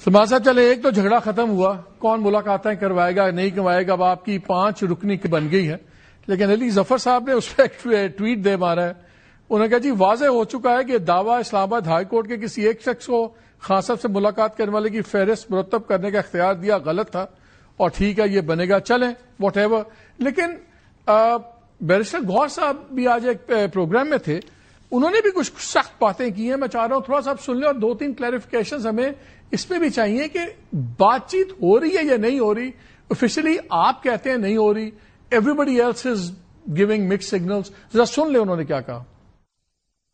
سلمان صاحب چلے ایک تو جھگڑا ختم ہوا، کون ملاقاتیں کروائے گا نہیں کروائے گا، اب آپ کی 5 رکنی بن گئی ہے، لیکن علی ظفر صاحب نے اس پہ ایک ٹویٹ دے مارا ہے. انہوں نے کہا جی واضح ہو چکا ہے کہ دعویٰ اسلام آباد ہائی کورٹ کے کسی ایک شخص کو خان صاحب سے ملاقات کرنے والے کی فہرست مرتب کرنے کا اختیار دیا غلط تھا، اور ٹھیک ہے یہ بنے گا، چلیں واٹ ایور. لیکن بیرسٹر گوہر صاحب بھی آج ایک پروگرام میں تھے، انہوں نے بھی کچھ سخت باتیں کی ہیں. میں چاہ رہا ہوں تھوڑا سا آپ سن لیں، اور 2-3 کلیریفیکیشنز ہمیں اس پہ بھی چاہیے کہ بات چیت ہو رہی ہے یا نہیں ہو رہی. آفیشلی آپ کہتے ہیں نہیں ہو رہی، everybody else is giving mixed signals. ذرا سن لیں انہوں نے کیا کہا.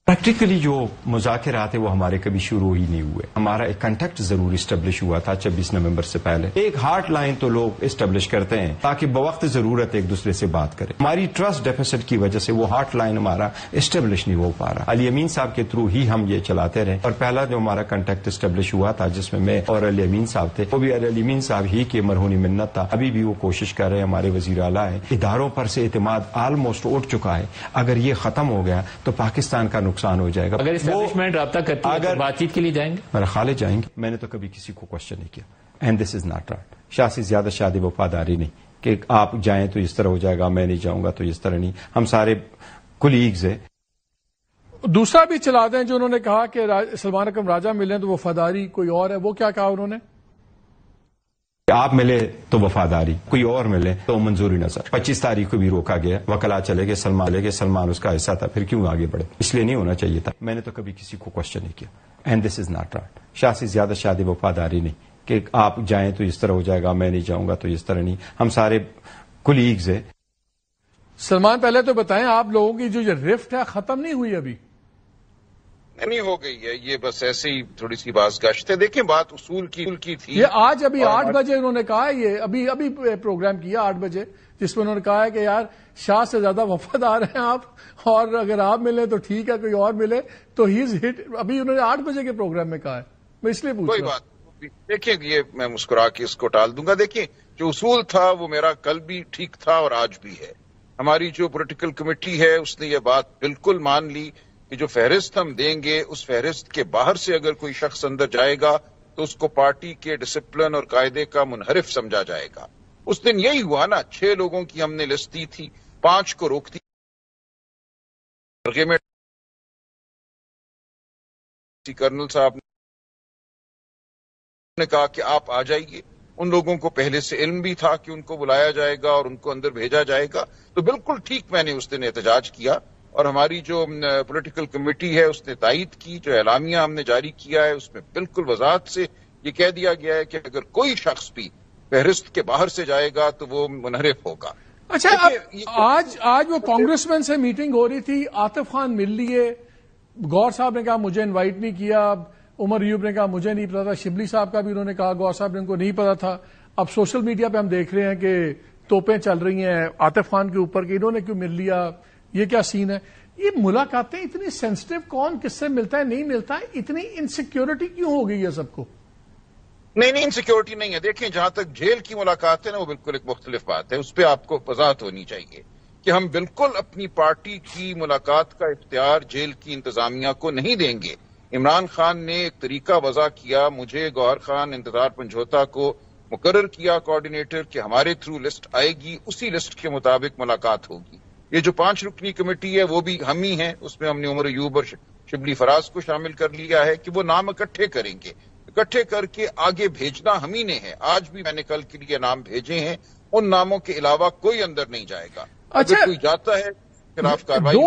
پریکٹیکلی جو مذاکرات ہیں وہ ہمارے کبھی شروع ہی نہیں ہوئے. ہمارا ایک کنٹیکٹ ضرور اسٹیبلش ہوا تھا 26 نومبر سے پہلے. ایک ہارٹ لائن تو لوگ اسٹیبلش کرتے ہیں تاکہ بوقت ضرورت ایک دوسرے سے بات کریں. ہماری ٹرسٹ ڈیفیسٹ کی وجہ سے وہ ہارٹ لائن ہمارا اسٹیبلش نہیں ہو پا رہا. علی امین صاحب کے تھرو ہی ہم یہ چلاتے رہے، اور پہلا جو ہمارا کنٹیکٹ اسٹیبلش ہوا تھا جس میں اور علی امین صاحب تھے، وہ بھی علی امین صاحب ہی کے مرہونی منت تھا. ابھی بھی وہ کوشش کر رہے ہیں، ہمارے وزیر اعلیٰ ہیں. اداروں پر سے اعتماد آلموسٹ اٹھ چکا ہے. اگر یہ ختم ہو گیا تو پاکستان کا نقصان ہو جائے گا. اسٹیبلشمنٹ رابطہ کرتی ہے تو بات چیت کے لیے جائیں گے؟ میرا خالد جائیں گے. میں نے تو کبھی کسی کو کوشچن نہیں کیا، and this is not right. شاہ سے زیادہ شادی وفاداری نہیں کہ آپ جائیں تو اس طرح ہو جائے گا، میں نہیں جاؤں گا تو اس طرح نہیں. ہم سارے کولیگز ہیں. دوسرا بھی چلا دیں جو انہوں نے کہا کہ سلمان اکرم راجہ ملیں تو وفاداری کوئی اور ہے. وہ کیا کہا انہوں نے؟ آپ ملے تو وفاداری، کوئی اور ملے تو منظوری نظر. 25 تاریخ کو بھی روکا گیا، وکلا چلے گئے، سلمان اس کا حصہ تھا، پھر کیوں آگے بڑھے؟ اس لیے نہیں ہونا چاہیے تھا. میں نے تو کبھی کسی کو کوشچن نہیں کیا، and this is not right. شاہ سے زیادہ شادی وفاداری نہیں کہ آپ جائیں تو اس طرح ہو جائے گا، میں نہیں جاؤں گا تو اس طرح نہیں. ہم سارے کولیگز ہیں. سلمان پہلے تو بتائیں آپ لوگوں کی جو یہ رفٹ ہے ختم نہیں ہوئی ابھی؟ نہیں ہو گئی ہے، یہ بس ایسے ہی تھوڑی سی باز گشت ہے. دیکھیں بات اصول کی تھی. یہ آج ابھی 8 بجے انہوں نے کہا، یہ ابھی پروگرام کیا 8 بجے، جس میں انہوں نے کہا ہے کہ یار شاہ سے زیادہ وفادار ہیں آپ، اور اگر آپ ملیں تو ٹھیک ہے، کوئی اور ملے تو ہی از ہٹ. ابھی انہوں نے 8 بجے کے پروگرام میں کہا ہے. میں اس لیے پوچھ کوئی بات دیکھیں، یہ میں مسکرا کے اس کو ٹال دوں گا. دیکھیں جو اصول تھا وہ میرا کل بھی ٹھیک تھا اور آج بھی ہے. ہماری جو پولیٹیکل کمیٹی ہے اس نے یہ بات بالکل مان لی کہ جو فہرست ہم دیں گے اس فہرست کے باہر سے اگر کوئی شخص اندر جائے گا تو اس کو پارٹی کے ڈسپلن اور قاعدے کا منحرف سمجھا جائے گا. اس دن یہی ہوا نا، 6 لوگوں کی ہم نے لسٹ دی تھی، 5 کو روک دی. کرنل صاحب نے کہا کہ آپ آ جائیے. ان لوگوں کو پہلے سے علم بھی تھا کہ ان کو بلایا جائے گا اور ان کو اندر بھیجا جائے گا. تو بالکل ٹھیک میں نے اس دن احتجاج کیا، اور ہماری جو پولیٹیکل کمیٹی ہے اس نے تائید کی. جو اعلامیہ ہم نے جاری کیا ہے اس میں بالکل وضاحت سے یہ کہہ دیا گیا ہے کہ اگر کوئی شخص بھی فہرست کے باہر سے جائے گا تو وہ منحرف ہوگا. اچھا، آج وہ کانگریس مین سے میٹنگ ہو رہی تھی، عاطف خان مل لیے، گور صاحب نے کہا مجھے انوائٹ نہیں کیا، عمر ایوب نے کہا مجھے نہیں پتا تھا، شبلی صاحب کا بھی انہوں نے کہا گور صاحب نے ان کو نہیں پتا تھا. اب سوشل میڈیا پہ ہم دیکھ رہے ہیں کہ توپیں چل رہی ہیں عاطف خان کے اوپر کہ انہوں نے کیوں مل لیا، یہ کیا سین ہے؟ یہ ملاقاتیں اتنی سینسٹیو، کون کس سے ملتا ہے نہیں ملتا ہے، اتنی انسیکیورٹی کیوں ہو گئی ہے سب کو؟ نہیں انسیکیورٹی نہیں ہے. دیکھیں جہاں تک جیل کی ملاقات ہے نا، وہ بالکل ایک مختلف بات ہے. اس پہ آپ کو وضاحت ہونی چاہیے کہ ہم بالکل اپنی پارٹی کی ملاقات کا اختیار جیل کی انتظامیہ کو نہیں دیں گے. عمران خان نے ایک طریقہ وضع کیا، مجھے گوہر خان انتظار پنجھوتا کو مقرر کیا کوآرڈینیٹر کہ ہمارے تھرو لسٹ آئے گی، اسی لسٹ کے مطابق ملاقات ہوگی. یہ جو 5 رکنی کمیٹی ہے وہ بھی ہم ہی ہیں، اس میں ہم نے عمر ایوب اور شبلی فراز کو شامل کر لیا ہے کہ وہ نام اکٹھے کریں گے. اکٹھے کر کے آگے بھیجنا ہم ہی نے ہے. آج بھی میں نے کل کے لیے نام بھیجے ہیں، ان ناموں کے علاوہ کوئی اندر نہیں جائے گا. اگر کوئی جاتا ہے خلاف کارروائی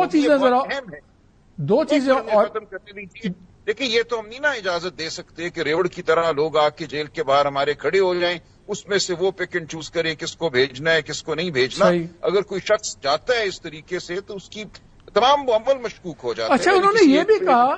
دو چیزیں اور ختم کرنے دیجیے. دیکھیں یہ تو ہم نہیں نا اجازت دے سکتے کہ ریوڑ کی طرح لوگ آ کے جیل کے باہر ہمارے کھڑے ہو جائیں، اس میں سے وہ پک اینڈ چوز کریں کس کو بھیجنا ہے کس کو نہیں بھیجنا. اگر کوئی شخص جاتا ہے اس طریقے سے تو اس کی تمام عمل مشکوک ہو جاتا ہے. اچھا، انہوں نے یہ بھی کہا